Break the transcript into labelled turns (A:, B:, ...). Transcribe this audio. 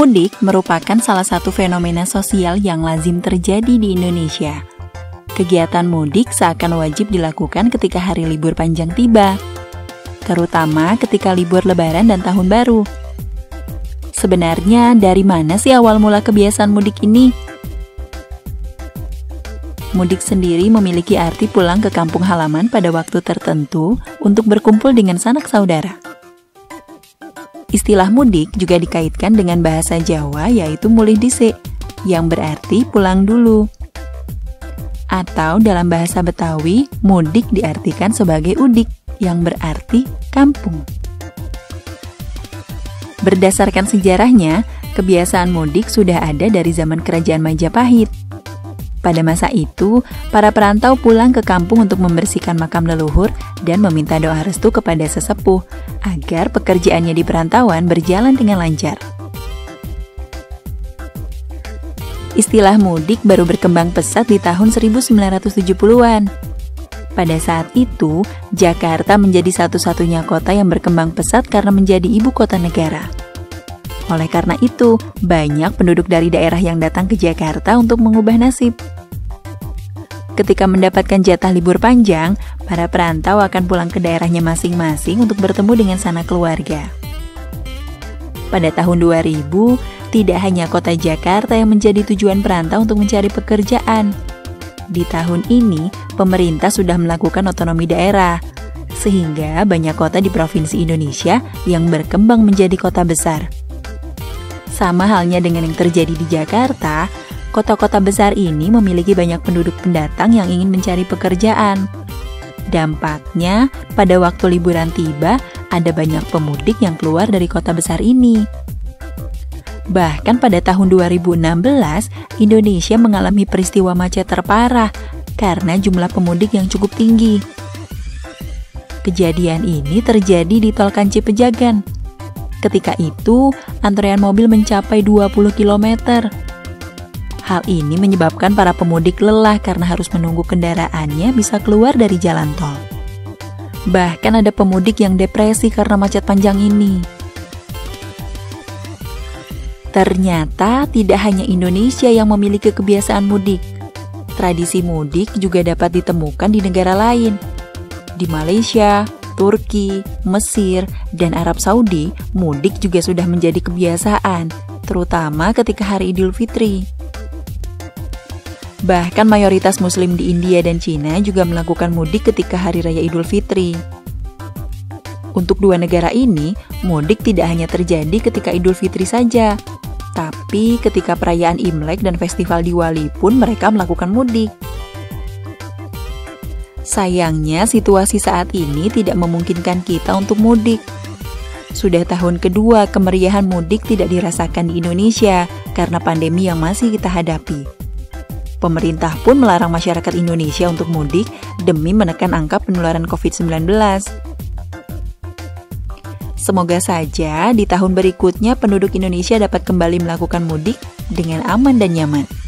A: Mudik merupakan salah satu fenomena sosial yang lazim terjadi di Indonesia. Kegiatan mudik seakan wajib dilakukan ketika hari libur panjang tiba, terutama ketika libur Lebaran dan Tahun Baru. Sebenarnya dari mana sih awal mula kebiasaan mudik ini? Mudik sendiri memiliki arti pulang ke kampung halaman pada waktu tertentu untuk berkumpul dengan sanak saudara. Istilah mudik juga dikaitkan dengan bahasa Jawa yaitu mulih dhisik, yang berarti pulang dulu. Atau dalam bahasa Betawi, mudik diartikan sebagai udik, yang berarti kampung. Berdasarkan sejarahnya, kebiasaan mudik sudah ada dari zaman Kerajaan Majapahit. Pada masa itu, para perantau pulang ke kampung untuk membersihkan makam leluhur dan meminta doa restu kepada sesepuh agar pekerjaannya di perantauan berjalan dengan lancar. Istilah mudik baru berkembang pesat di tahun 1970-an. Pada saat itu, Jakarta menjadi satu-satunya kota yang berkembang pesat karena menjadi ibu kota negara. Oleh karena itu, banyak penduduk dari daerah yang datang ke Jakarta untuk mengubah nasib. Ketika mendapatkan jatah libur panjang, para perantau akan pulang ke daerahnya masing-masing untuk bertemu dengan sanak keluarga. Pada tahun 2000, tidak hanya kota Jakarta yang menjadi tujuan perantau untuk mencari pekerjaan. Di tahun ini, pemerintah sudah melakukan otonomi daerah, sehingga banyak kota di provinsi Indonesia yang berkembang menjadi kota besar. Sama halnya dengan yang terjadi di Jakarta, kota-kota besar ini memiliki banyak penduduk pendatang yang ingin mencari pekerjaan. Dampaknya, pada waktu liburan tiba, ada banyak pemudik yang keluar dari kota besar ini. Bahkan pada tahun 2016, Indonesia mengalami peristiwa macet terparah karena jumlah pemudik yang cukup tinggi. Kejadian ini terjadi di Tol Kanci Pejagan. Ketika itu, antrean mobil mencapai 20 km. Hal ini menyebabkan para pemudik lelah karena harus menunggu kendaraannya bisa keluar dari jalan tol. Bahkan ada pemudik yang depresi karena macet panjang ini. Ternyata tidak hanya Indonesia yang memiliki kebiasaan mudik. Tradisi mudik juga dapat ditemukan di negara lain. Di Malaysia, Turki, Mesir, dan Arab Saudi, mudik juga sudah menjadi kebiasaan, terutama ketika hari Idul Fitri. Bahkan mayoritas Muslim di India dan Cina juga melakukan mudik ketika hari raya Idul Fitri. Untuk dua negara ini, mudik tidak hanya terjadi ketika Idul Fitri saja, tapi ketika perayaan Imlek dan festival Diwali pun mereka melakukan mudik. Sayangnya, situasi saat ini tidak memungkinkan kita untuk mudik. Sudah tahun kedua kemeriahan mudik tidak dirasakan di Indonesia karena pandemi yang masih kita hadapi. Pemerintah pun melarang masyarakat Indonesia untuk mudik demi menekan angka penularan COVID-19. Semoga saja di tahun berikutnya penduduk Indonesia dapat kembali melakukan mudik dengan aman dan nyaman.